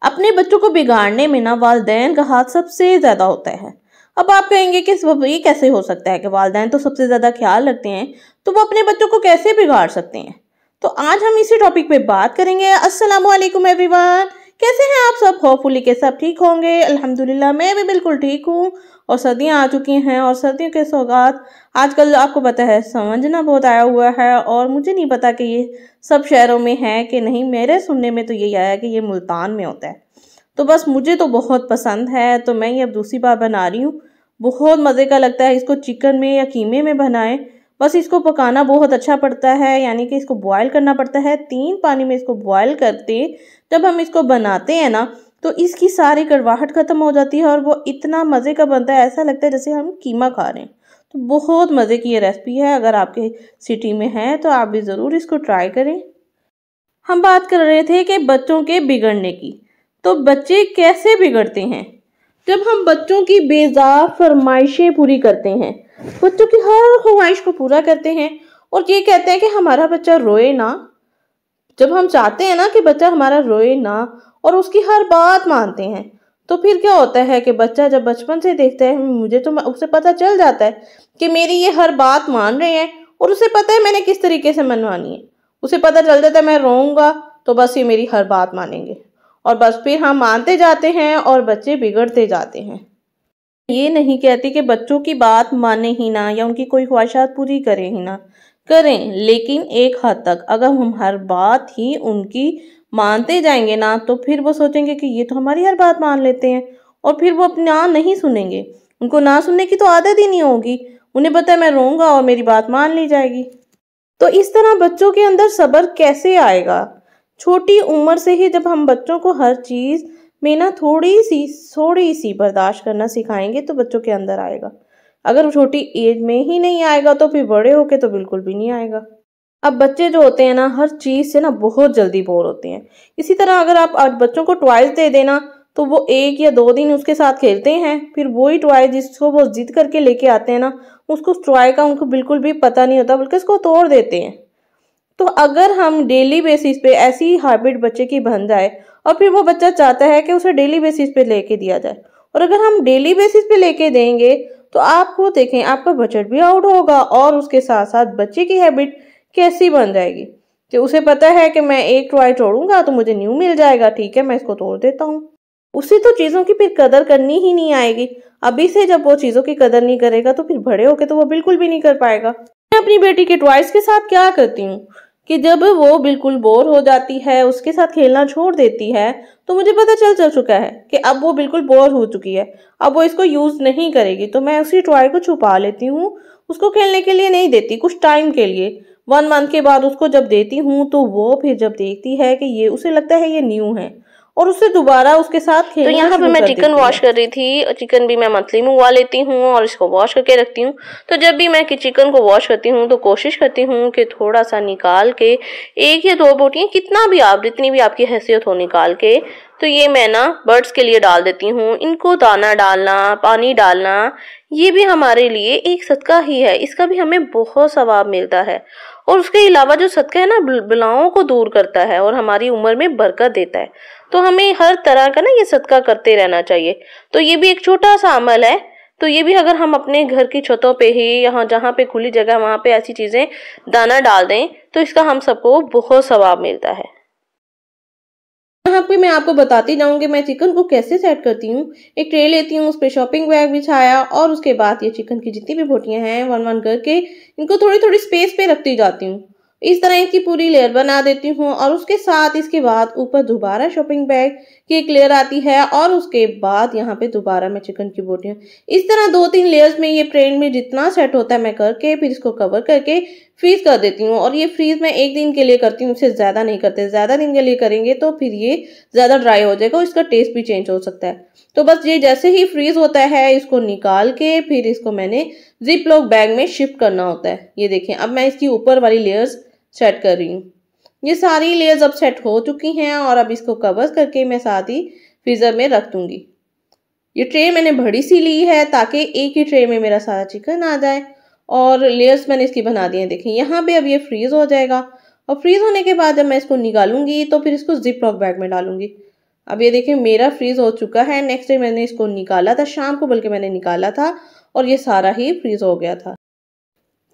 अपने बच्चों को बिगाड़ने में ना वालिदैन का हाथ सबसे ज्यादा होता है। अब आप कहेंगे कि ये कैसे हो सकता है कि वालिदैन तो सबसे ज्यादा ख्याल रखते हैं, तो वो अपने बच्चों को कैसे बिगाड़ सकते हैं। तो आज हम इसी टॉपिक पे बात करेंगे। अस्सलाम वालेकुम एवरीवन, कैसे हैं आप सब? होपफुली के सब ठीक होंगे। अल्हम्दुलिल्लाह मैं भी बिल्कुल ठीक हूँ। और सर्दियाँ आ चुकी हैं और सर्दियों के सौगात आजकल आपको पता है समझना बहुत आया हुआ है। और मुझे नहीं पता कि ये सब शहरों में है कि नहीं, मेरे सुनने में तो यही आया कि ये मुल्तान में होता है। तो बस मुझे तो बहुत पसंद है, तो मैं ये अब दूसरी बार बना रही हूँ। बहुत मज़े का लगता है। इसको चिकन में या कीमे में बनाएं, बस इसको पकाना बहुत अच्छा पड़ता है, यानी कि इसको बॉयल करना पड़ता है। 3 पानी में इसको बॉयल करते जब हम इसको बनाते हैं ना, तो इसकी सारी कड़वाहट खत्म हो जाती है और वो इतना मज़े का बनता है, ऐसा लगता है जैसे हम कीमा खा रहे हैं। तो बहुत मज़े की ये रेसिपी है। अगर आपके सिटी में है तो आप भी ज़रूर इसको ट्राई करें। हम बात कर रहे थे कि बच्चों के बिगड़ने की। तो बच्चे कैसे बिगड़ते हैं? जब हम बच्चों की बेजार फरमाइशें पूरी करते हैं, बच्चों की हर ख्वाहिश को पूरा करते हैं और ये कहते हैं कि हमारा बच्चा रोए ना। जब हम चाहते हैं ना कि बच्चा हमारा रोए ना और उसकी हर बात मानते हैं, तो फिर क्या होता है कि बच्चा जब बचपन से देखता है, मुझे तो उसे पता चल जाता है कि मेरी ये हर बात मान रहे हैं और उसे पता है मैंने किस तरीके से मनवानी है। उसे पता चल जाता है मैं रोऊंगा तो बस ये मेरी हर बात मानेंगे, और बस फिर हम मानते जाते हैं और बच्चे बिगड़ते जाते हैं। ये नहीं कहती कि बच्चों की बात माने ही ना या उनकी कोई ख्वाहिशात पूरी करें ही ना, करें, लेकिन एक हद तक। अगर हम हर बात ही उनकी मानते जाएंगे ना, तो फिर वो सोचेंगे कि ये तो हमारी हर बात मान लेते हैं और फिर वो अपना नहीं सुनेंगे। उनको ना सुनने की तो आदत ही नहीं होगी। उन्हें पता है मैं रोऊंगा और मेरी बात मान ली जाएगी। तो इस तरह बच्चों के अंदर सब्र कैसे आएगा? छोटी उम्र से ही जब हम बच्चों को हर चीज़ में ना थोड़ी सी बर्दाश्त करना सिखाएंगे तो बच्चों के अंदर आएगा। अगर वो छोटी एज में ही नहीं आएगा तो फिर बड़े होके तो बिल्कुल भी नहीं आएगा। अब बच्चे जो होते हैं ना, हर चीज़ से ना बहुत जल्दी बोर होते हैं। इसी तरह अगर आप आज बच्चों को टॉयज दे देना, तो वो 1 या 2 दिन उसके साथ खेलते हैं, फिर वही टॉय जिसको वो जिद करके लेके आते हैं ना, उसको टॉय का उनको बिल्कुल भी पता नहीं होता, बल्कि उसको तोड़ देते हैं। तो अगर हम डेली बेसिस पे ऐसी हैबिट बच्चे की बन जाए और फिर वो बच्चा चाहता है कि उसे डेली बेसिस पे लेके दिया जाए, और अगर हम डेली बेसिस पे लेके देंगे तो आप वो देखें आपका बजट भी आउट होगा और उसके साथ साथ बच्चे की हैबिट कैसी बन जाएगी कि उसे पता है कि मैं एक टॉय तोड़ूंगा तो मुझे न्यू मिल जाएगा, ठीक है मैं इसको तोड़ देता हूँ। उसे तो चीज़ों की फिर कदर करनी ही नहीं आएगी। अभी से जब वो चीज़ों की कदर नहीं करेगा तो फिर बड़े होके तो वो बिल्कुल भी नहीं कर पाएगा। मैं अपनी बेटी के टॉयज के साथ क्या करती हूँ कि जब वो बिल्कुल बोर हो जाती है, उसके साथ खेलना छोड़ देती है, तो मुझे पता चल चुका है कि अब वो बिल्कुल बोर हो चुकी है, अब वो इसको यूज़ नहीं करेगी, तो मैं उसी टॉय को छुपा लेती हूँ। उसको खेलने के लिए नहीं देती, कुछ टाइम के लिए 1 मंथ के बाद उसको जब देती हूँ, तो वो फिर जब देखती है कि ये उसे लगता है ये न्यू है और उससे दोबारा उसके साथ खेलना। तो यहाँ पे मैं चिकन वॉश कर रही थी। चिकन भी मैं मंथली मंगवा लेती हूँ और इसको वॉश करके रखती हूँ। तो जब भी मैं चिकन को वॉश करती हूँ तो कोशिश करती हूँ कि थोड़ा सा निकाल के 1 या 2 बोटियाँ, कितना भी आप जितनी भी आपकी हैसियत हो निकाल के, तो ये मैं ना बर्ड्स के लिए डाल देती हूँ। इनको दाना डालना, पानी डालना, ये भी हमारे लिए एक सदका ही है। इसका भी हमें बहुत सवाब मिलता है। और उसके अलावा जो सदका है ना, बलाओं को दूर करता है और हमारी उम्र में बरकत देता है। तो हमें हर तरह का ना ये सदका करते रहना चाहिए। तो ये भी एक छोटा सा अमल है। तो ये भी अगर हम अपने घर की छतों पे ही, यहाँ जहाँ पे खुली जगह वहाँ पे ऐसी चीजें दाना डाल दें तो इसका हम सबको बहुत सवाब मिलता है। यहाँ पे मैं आपको बताती जाऊंगी मैं चिकन को कैसे सेट करती हूँ। एक ट्रे लेती हूँ, उस पर शॉपिंग बैग बिछाया और उसके बाद ये चिकन की जितनी भी बोटियां हैं 1-1 करके इनको थोड़ी थोड़ी स्पेस पे रखती जाती हूँ। इस तरह इसकी पूरी लेयर बना देती हूँ और उसके साथ इसके बाद ऊपर दोबारा शॉपिंग बैग की एक लेयर आती है और उसके बाद यहाँ पे दोबारा मैं चिकन की बोटियां इस तरह 2-3 लेयर्स में ये ट्रे में जितना सेट होता है मैं करके फिर इसको कवर करके फ्रीज कर देती हूँ। और ये फ्रीज मैं 1 दिन के लिए करती हूँ, उससे ज्यादा नहीं करते। ज्यादा दिन के लिए करेंगे तो फिर ये ज्यादा ड्राई हो जाएगा और इसका टेस्ट भी चेंज हो सकता है। तो बस ये जैसे ही फ्रीज होता है इसको निकाल के फिर इसको मैंने जिप लॉक बैग में शिफ्ट करना होता है। ये देखें अब मैं इसकी ऊपर वाली लेयर्स सेट कर रही हूँ। ये सारी लेयर्स अब सेट हो चुकी हैं और अब इसको कवर करके मैं साथ ही फ्रीजर में रख दूंगी। ये ट्रे मैंने बड़ी सी ली है ताकि एक ही ट्रे में मेरा सारा चिकन आ जाए और लेयर्स मैंने इसकी बना दी है। देखें यहाँ पे अब ये फ्रीज हो जाएगा और फ्रीज होने के बाद जब मैं इसको निकालूंगी तो फिर इसको जिप लॉक बैग में डालूंगी। अब ये देखिए मेरा फ्रीज हो चुका है। नेक्स्ट डे मैंने इसको निकाला था, शाम को बल्कि मैंने निकाला था और ये सारा ही फ्रीज हो गया था।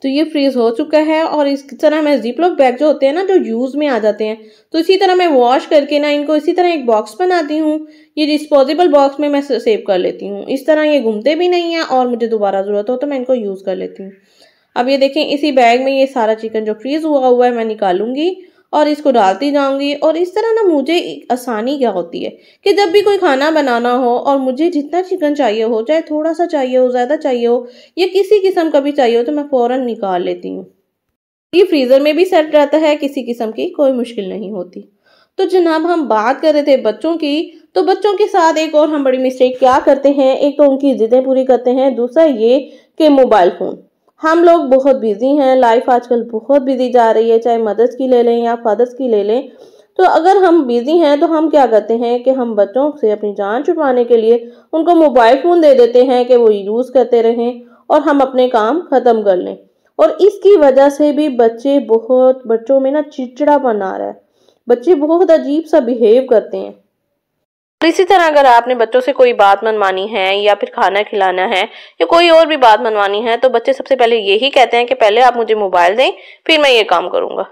तो ये फ्रीज हो चुका है और इस तरह मैं जिपलॉक बैग जो होते हैं ना, जो यूज में आ जाते हैं, तो इसी तरह मैं वॉश करके ना इनको इसी तरह एक बॉक्स बनाती हूँ। ये डिस्पोजेबल बॉक्स में मैं सेव कर लेती हूँ। इस तरह ये घूमते भी नहीं है और मुझे दोबारा जरूरत हो तो मैं इनको यूज कर लेती हूँ। अब ये देखें इसी बैग में ये सारा चिकन जो फ्रीज हुआ है मैं निकालूंगी और इसको डालती जाऊंगी। और इस तरह ना मुझे आसानी क्या होती है कि जब भी कोई खाना बनाना हो और मुझे जितना चिकन चाहिए हो, चाहे थोड़ा सा चाहिए हो, ज़्यादा चाहिए हो या किसी किस्म का भी चाहिए हो, तो मैं फ़ौरन निकाल लेती हूँ। ये फ्रीज़र में भी सेट रहता है, किसी किस्म की कोई मुश्किल नहीं होती। तो जनाब हम बात कर रहे थे बच्चों की, तो बच्चों के साथ एक और हम बड़ी मिस्टेक क्या करते हैं, एक तो उनकी ज़िद्दें पूरी करते हैं, दूसरा ये कि मोबाइल फ़ोन। हम लोग बहुत बिजी हैं, लाइफ आजकल बहुत बिजी जा रही है, चाहे मदर्स की ले लें या फादर्स की ले लें। तो अगर हम बिजी हैं तो हम क्या करते हैं कि हम बच्चों से अपनी जान छुड़वाने के लिए उनको मोबाइल फ़ोन दे देते हैं कि वो यूज़ करते रहें और हम अपने काम ख़त्म कर लें। और इसकी वजह से भी बच्चों में ना चिड़चिड़ापन आ रहा है। बच्चे बहुत अजीब सा बिहेव करते हैं। इसी तरह अगर आपने बच्चों से कोई बात मनवानी है या फिर खाना खिलाना है या कोई और भी बात मनवानी है, तो बच्चे सबसे पहले यही कहते हैं कि पहले आप मुझे मोबाइल दें फिर मैं ये काम करूंगा।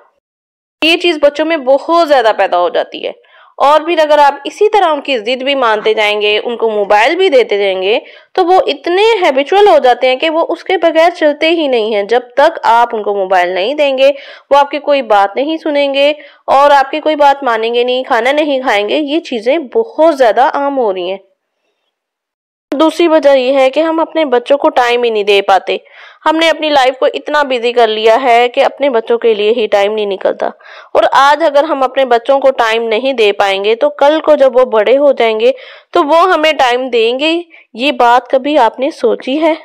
ये चीज बच्चों में बहुत ज्यादा पैदा हो जाती है। और फिर अगर आप इसी तरह उनकी जिद भी मानते जाएंगे, उनको मोबाइल भी देते जाएंगे, तो वो इतने हैबिचुअल हो जाते हैं कि वो उसके बगैर चलते ही नहीं हैं। जब तक आप उनको मोबाइल नहीं देंगे वो आपकी कोई बात नहीं सुनेंगे और आपकी कोई बात मानेंगे नहीं, खाना नहीं खाएंगे। ये चीजें बहुत ज्यादा आम हो रही हैं। दूसरी वजह यह है कि हम अपने बच्चों को टाइम ही नहीं दे पाते। हमने अपनी लाइफ को इतना बिजी कर लिया है कि अपने बच्चों के लिए ही टाइम नहीं निकलता। और आज अगर हम अपने बच्चों को टाइम नहीं दे पाएंगे तो कल को जब वो बड़े हो जाएंगे तो वो हमें टाइम देंगे? ये बात कभी आपने सोची है?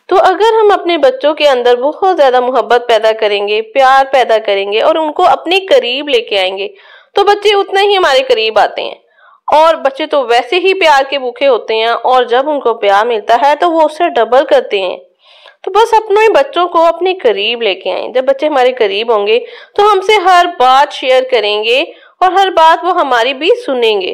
तो अगर हम अपने बच्चों के अंदर बहुत ज्यादा मोहब्बत पैदा करेंगे, प्यार पैदा करेंगे और उनको अपने करीब लेके आएंगे, तो बच्चे उतना ही हमारे करीब आते हैं। और बच्चे तो वैसे ही प्यार के भूखे होते हैं और जब उनको प्यार मिलता है तो वो उससे डबल करते हैं। तो बस अपने बच्चों को अपने करीब लेके आए। जब बच्चे हमारे करीब होंगे तो हमसे हर बात शेयर करेंगे और हर बात वो हमारी भी सुनेंगे।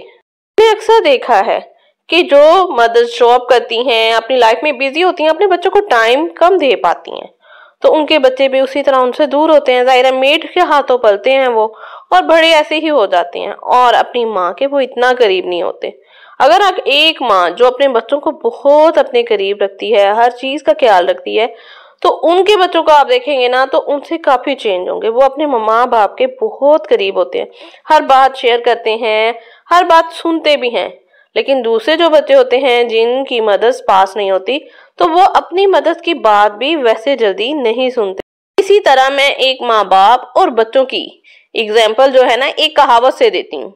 मैंने अक्सर देखा है कि जो मदर्स जॉब करती हैं, अपनी लाइफ में बिजी होती हैं, अपने बच्चों को टाइम कम दे पाती हैं, तो उनके बच्चे भी उसी तरह उनसे दूर होते हैं। जाहिर है मेड के हाथों पलते हैं वो, और बड़े ऐसे ही हो जाते हैं और अपनी माँ के वो इतना करीब नहीं होते। अगर आप एक माँ जो अपने बच्चों को बहुत अपने करीब रखती है, हर चीज का ख्याल रखती है, तो उनके बच्चों को आप देखेंगे ना तो उनसे काफी चेंज होंगे। वो अपने माँ बाप के बहुत करीब होते हैं, हर बात शेयर करते हैं, हर बात सुनते भी हैं। लेकिन दूसरे जो बच्चे होते हैं जिनकी मदद पास नहीं होती, तो वो अपनी मदद की बात भी वैसे जल्दी नहीं सुनते। इसी तरह मैं एक माँ बाप और बच्चों की एग्जाम्पल जो है ना एक कहावत से देती हूँ।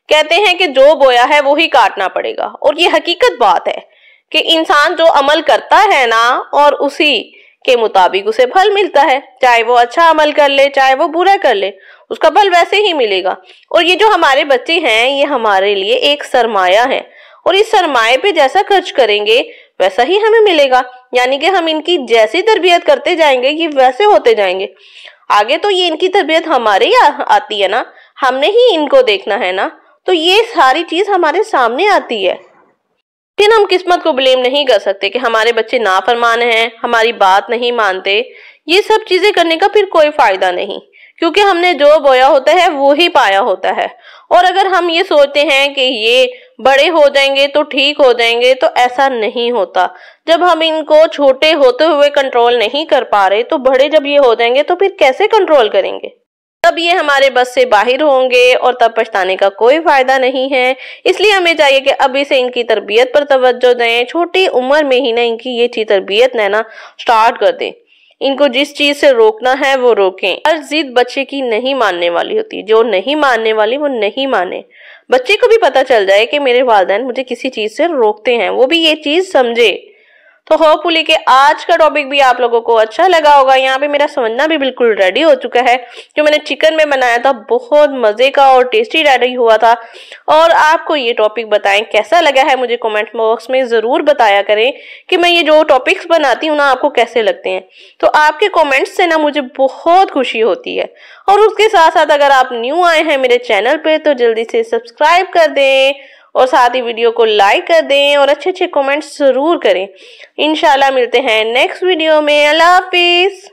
कहते हैं कि जो बोया है वो ही काटना पड़ेगा। और ये हकीकत बात है कि इंसान जो अमल करता है ना और उसी के मुताबिक उसे फल मिलता है। चाहे वो अच्छा अमल कर ले चाहे वो बुरा कर ले, उसका फल वैसे ही मिलेगा। और ये जो हमारे बच्चे हैं ये हमारे लिए एक सरमाया है और इस सरमाए पे जैसा खर्च करेंगे वैसा ही हमें मिलेगा। यानी कि हम इनकी जैसी तरबियत करते जाएंगे ये वैसे होते जाएंगे। आगे तो ये इनकी तरबियत हमारे ही आती है ना, हमने ही इनको देखना है ना, तो ये सारी चीज हमारे सामने आती है। फिर हम किस्मत को ब्लेम नहीं कर सकते कि हमारे बच्चे नाफरमान हैं, हमारी बात नहीं मानते। ये सब चीजें करने का फिर कोई फायदा नहीं, क्योंकि हमने जो बोया होता है वो ही पाया होता है। और अगर हम ये सोचते हैं कि ये बड़े हो जाएंगे तो ठीक हो जाएंगे, तो ऐसा नहीं होता। जब हम इनको छोटे होते हुए कंट्रोल नहीं कर पा रहे तो बड़े जब ये हो जाएंगे तो फिर कैसे कंट्रोल करेंगे? तब ये हमारे बस से बाहर होंगे और तब पछताने का कोई फायदा नहीं है। इसलिए हमें चाहिए कि अभी से इनकी तरबियत पर तवज्जो दें। छोटी उम्र में ही ना इनकी ये चीज तरबियत लेना स्टार्ट कर दें। इनको जिस चीज से रोकना है वो रोकें। हर जिद बच्चे की नहीं मानने वाली होती, जो नहीं मानने वाली वो नहीं माने। बच्चे को भी पता चल जाए कि मेरे वालिदैन मुझे किसी चीज से रोकते हैं, वो भी ये चीज समझे। तो होपफुली कि आज का टॉपिक भी आप लोगों को अच्छा लगा होगा। यहाँ पे मेरा समझना भी बिल्कुल रेडी हो चुका है। जो मैंने चिकन में बनाया था बहुत मजे का और टेस्टी रेडी हुआ था। और आपको ये टॉपिक बताएं कैसा लगा है, मुझे कमेंट बॉक्स में जरूर बताया करें कि मैं ये जो टॉपिक्स बनाती हूँ ना आपको कैसे लगते हैं। तो आपके कमेंट्स से ना मुझे बहुत खुशी होती है। और उसके साथ साथ अगर आप न्यू आए हैं मेरे चैनल पे तो जल्दी से सब्सक्राइब कर दें और साथ ही वीडियो को लाइक कर दें और अच्छे अच्छे कमेंट्स जरूर करें। इंशाल्लाह मिलते हैं नेक्स्ट वीडियो में। अल्लाह हाफिज।